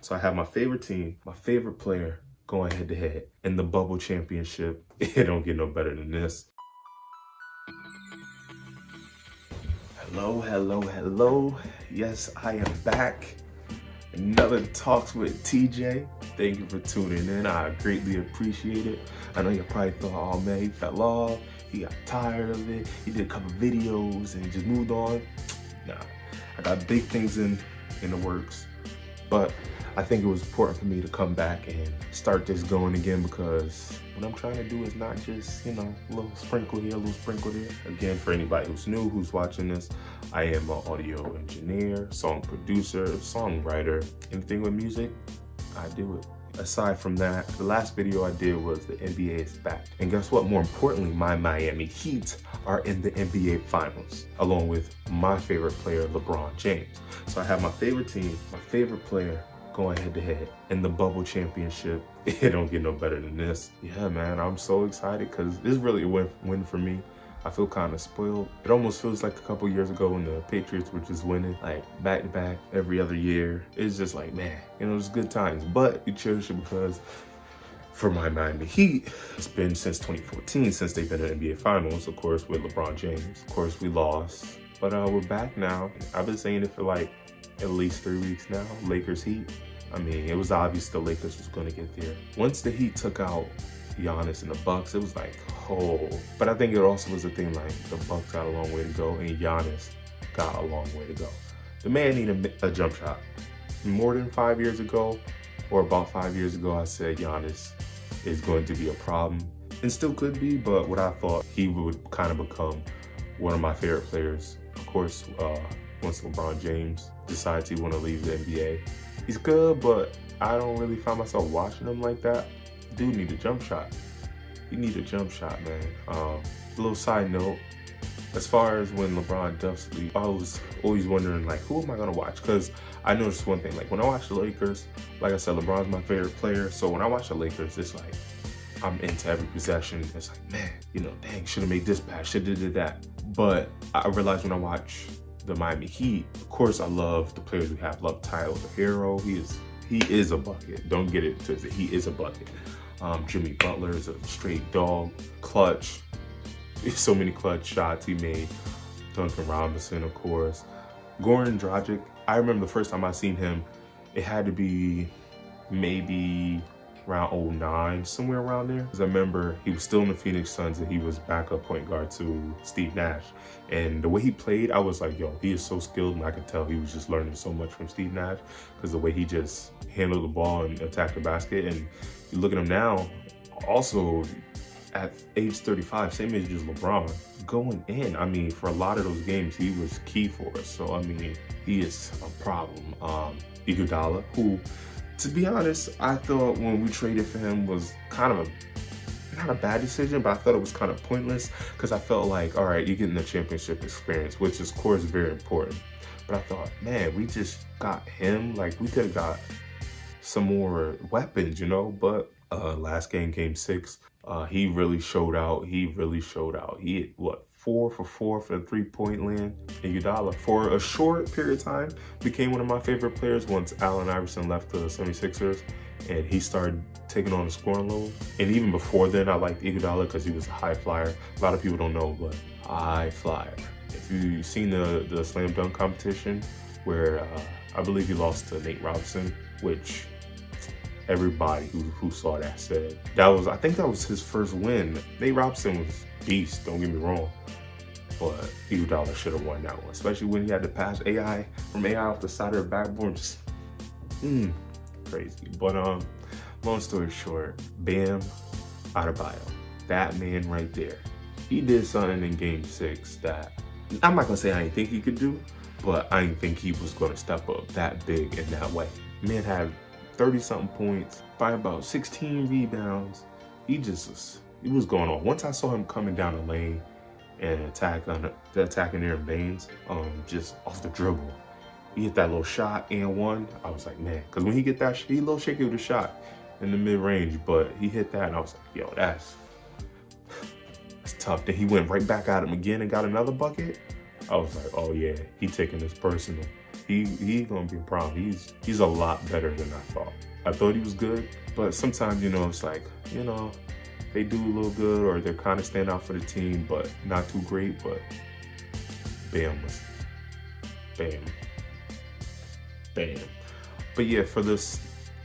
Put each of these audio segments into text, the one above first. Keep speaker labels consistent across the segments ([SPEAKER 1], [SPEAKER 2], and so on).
[SPEAKER 1] So I have my favorite team, my favorite player going head to head in the bubble championship. It don't get no better than this. Hello, hello, hello. Yes, I am back. Another Talks with TJ. Thank you for tuning in. I greatly appreciate it. I know you probably thought, oh man, he fell off. He got tired of it. He did a couple videos and just moved on. Nah, I got big things in the works. But I think it was important for me to come back and start this going again, because what I'm trying to do is not just, a little sprinkle here, a little sprinkle there. Again, for anybody who's new, who's watching this, I am an audio engineer, song producer, songwriter. Anything with music, I do it. Aside from that, the last video I did was the NBA is back. And guess what? More importantly, my Miami Heat are in the NBA Finals, along with my favorite player, LeBron James. So I have my favorite team, my favorite player going head to head in the bubble championship. It don't get no better than this. Yeah, man, I'm so excited because this is really a win for me. I feel kind of spoiled. It almost feels like a couple years ago when the Patriots were just winning like back to back every other year. It's just like, man, it's good times, but you cherish it because for my Miami Heat, it's been since 2014 since they've been in the NBA Finals, of course, with LeBron James. Of course, we lost, but we're back now. I've been saying it for like at least 3 weeks now. Lakers Heat. I mean, it was obvious the Lakers was going to get there. Once the Heat took out Giannis and the Bucks, it was like, oh. But I think it also was a thing like the Bucks got a long way to go and Giannis got a long way to go. The man needed a jump shot. More than 5 years ago, or about 5 years ago, I said Giannis is going to be a problem, and still could be, but what I thought he would kind of become one of my favorite players. Of course, once LeBron James decides he want to leave the NBA, he's good, but I don't really find myself watching him like that. Dude need a jump shot. He need a jump shot, man. A little side note, as far as when LeBron does leave, I was always wondering, like, who am I gonna watch? Because I noticed one thing, like when I watch the Lakers, like I said, LeBron's my favorite player. So when I watch the Lakers, it's like, I'm into every possession. It's like, man, dang, should have made this pass, should have did that. But I realized when I watch the Miami Heat, of course, I love the players we have. Love Tyler Hero. He is a bucket. Don't get it twisted. He is a bucket. Jimmy Butler is a straight dog. Clutch. So many clutch shots he made. Duncan Robinson, of course. Goran Dragic. I remember the first time I seen him, it had to be maybe around 09, somewhere around there. Because I remember he was still in the Phoenix Suns and he was backup point guard to Steve Nash. And the way he played, I was like, yo, he is so skilled. And I could tell he was just learning so much from Steve Nash, because the way he just handled the ball and attacked the basket. And you look at him now, also at age 35, same age as LeBron, going in. I mean, for a lot of those games, he was key for us. So, I mean, he is a problem. Iguodala, who, to be honest, I thought when we traded for him was kind of not a bad decision, but I thought it was kind of pointless, because I felt like, all right, you're getting the championship experience, which is, of course, very important. But I thought, man, we just got him. Like, we could have got some more weapons, But last game 6, he really showed out. He hit, what, 4 for 4 for the 3-point land. And Iguodala, for a short period of time, became one of my favorite players once Allen Iverson left the 76ers and he started taking on the scoring load. And even before then, I liked Iguodala because he was a high flyer. A lot of people don't know, but high flyer. If you've seen the slam dunk competition, where I believe he lost to Nate Robinson, which everybody who saw that said I think that was his first win. Nate Robinson was beast, don't get me wrong, but Iguodala should have won that one, especially when he had to pass AI off the side of the backboard. Just crazy. But long story short, Bam Adebayo, that man right there, he did something in game 6 that I'm not gonna say I didn't think he could do, but I didn't think he was gonna step up that big in that way. Man had 30-something points, by about 16 rebounds. He was going on. Once I saw him coming down the lane and attacking Aaron Baines, just off the dribble, he hit that little shot and one. I was like, man, because when he get that, he a little shaky with a shot in the mid-range, but he hit that and I was like, yo, that's tough. Then he went right back at him again and got another bucket. I was like, oh yeah, he taking this personal. He's gonna be a problem. He's a lot better than I thought. I thought he was good, but sometimes, you know, it's like, you know, they do a little good or they're kind of stand out for the team, but not too great. But bam. But yeah, for this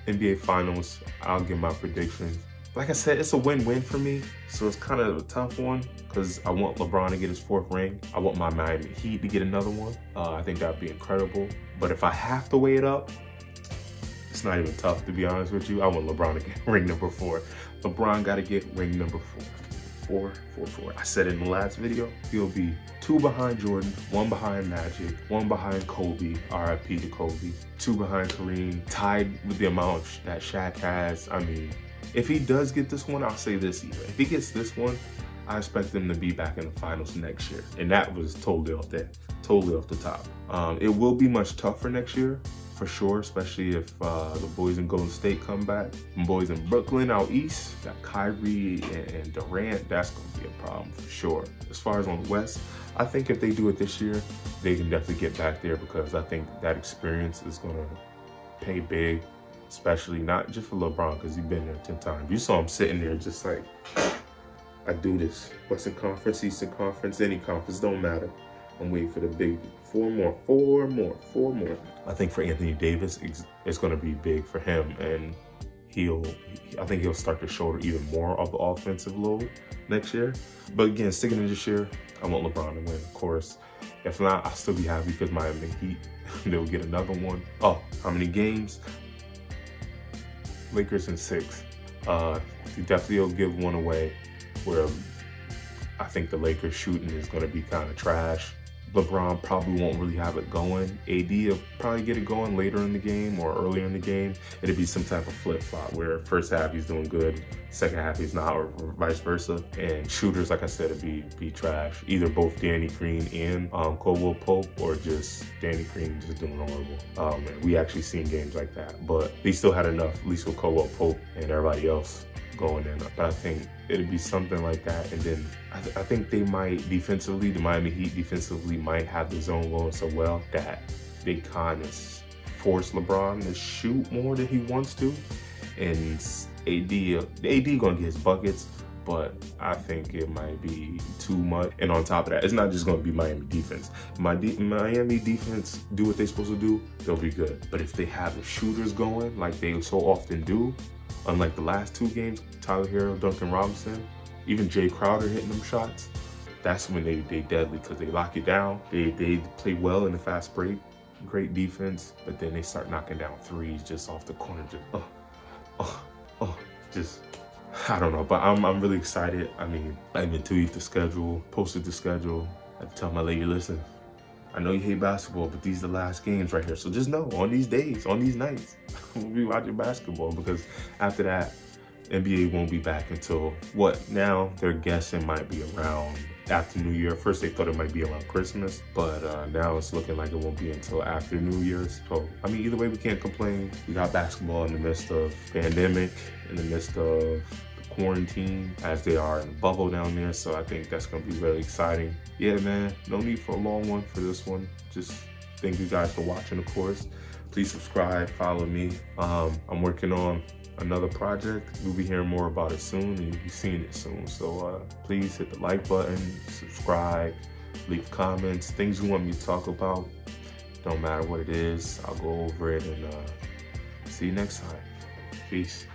[SPEAKER 1] NBA Finals, I'll give my predictions. Like I said, it's a win-win for me, so it's kind of a tough one because I want LeBron to get his 4th ring. I want my Miami Heat to get another one. I think that'd be incredible. But if I have to weigh it up, it's not even tough, to be honest with you. I want LeBron to get ring number 4. LeBron got to get ring number 4. 4. I said in the last video, he'll be 2 behind Jordan, 1 behind Magic, 1 behind Kobe, RIP to Kobe, 2 behind Kareem, tied with the amount that Shaq has. I mean, if he does get this one, I'll say this either. If he gets this one, I expect him to be back in the finals next year. And that was totally off the top. It will be much tougher next year, for sure, especially if the boys in Golden State come back. And boys in Brooklyn out east, got Kyrie and Durant, that's gonna be a problem for sure. As far as on the West, I think if they do it this year, they can definitely get back there because I think that experience is gonna pay big. Especially not just for LeBron, because he's been there 10 times. You saw him sitting there just like, I do this. Western Conference, Eastern Conference, any conference, don't matter. I'm waiting for the big 4 more. I think for Anthony Davis, it's going to be big for him, and I think he'll start to shoulder even more of the offensive load next year. But again, sticking to this year, I want LeBron to win, of course. If not, I'll still be happy because Miami Heat, they'll get another one. Oh, how many games? Lakers in 6. He definitely will give one away where I think the Lakers shooting is going to be kind of trash. LeBron probably won't really have it going. AD will probably get it going later in the game or earlier in the game. It'll be some type of flip-flop where first half he's doing good, second half he's not, or vice versa. And shooters, like I said, it'll be trash. Either both Danny Green and Caldwell Pope, or just Danny Green just doing horrible. And we actually seen games like that, but they still had enough, at least with Caldwell Pope and everybody else going in. But I think it'd be something like that. And then I think they might defensively, the Miami Heat defensively might have the zone going so well that they kind of force LeBron to shoot more than he wants to. And AD gonna get his buckets, but I think it might be too much. And on top of that, it's not just gonna be Miami defense. Miami defense do what they're supposed to do, they'll be good. But if they have the shooters going like they so often do, unlike the last 2 games, Tyler Hero, Duncan Robinson, even Jay Crowder hitting them shots, that's when they deadly because they lock you down. They play well in the fast break, great defense, but then they start knocking down threes just off the corner. Just I don't know, but I'm really excited. I mean, I even tweeted the schedule, posted the schedule. I had to tell my lady, listen, I know you hate basketball, but these are the last games right here. So just know, on these days, on these nights, we'll be watching basketball, because after that, NBA won't be back until, what, now they're guessing might be around after New Year. First they thought it might be around Christmas, but now it's looking like it won't be until after New Year's. So, I mean, either way, we can't complain. We got basketball in the midst of pandemic, in the midst of quarantine, as they are in the bubble down there. So I think that's going to be really exciting. Yeah, man, no need for a long one for this one. Just thank you guys for watching, of course. Please subscribe, follow me. I'm working on another project. We'll be hearing more about it soon, and you'll be seeing it soon. So please hit the like button, subscribe, leave comments, things you want me to talk about. Don't matter what it is, I'll go over it, and see you next time. Peace.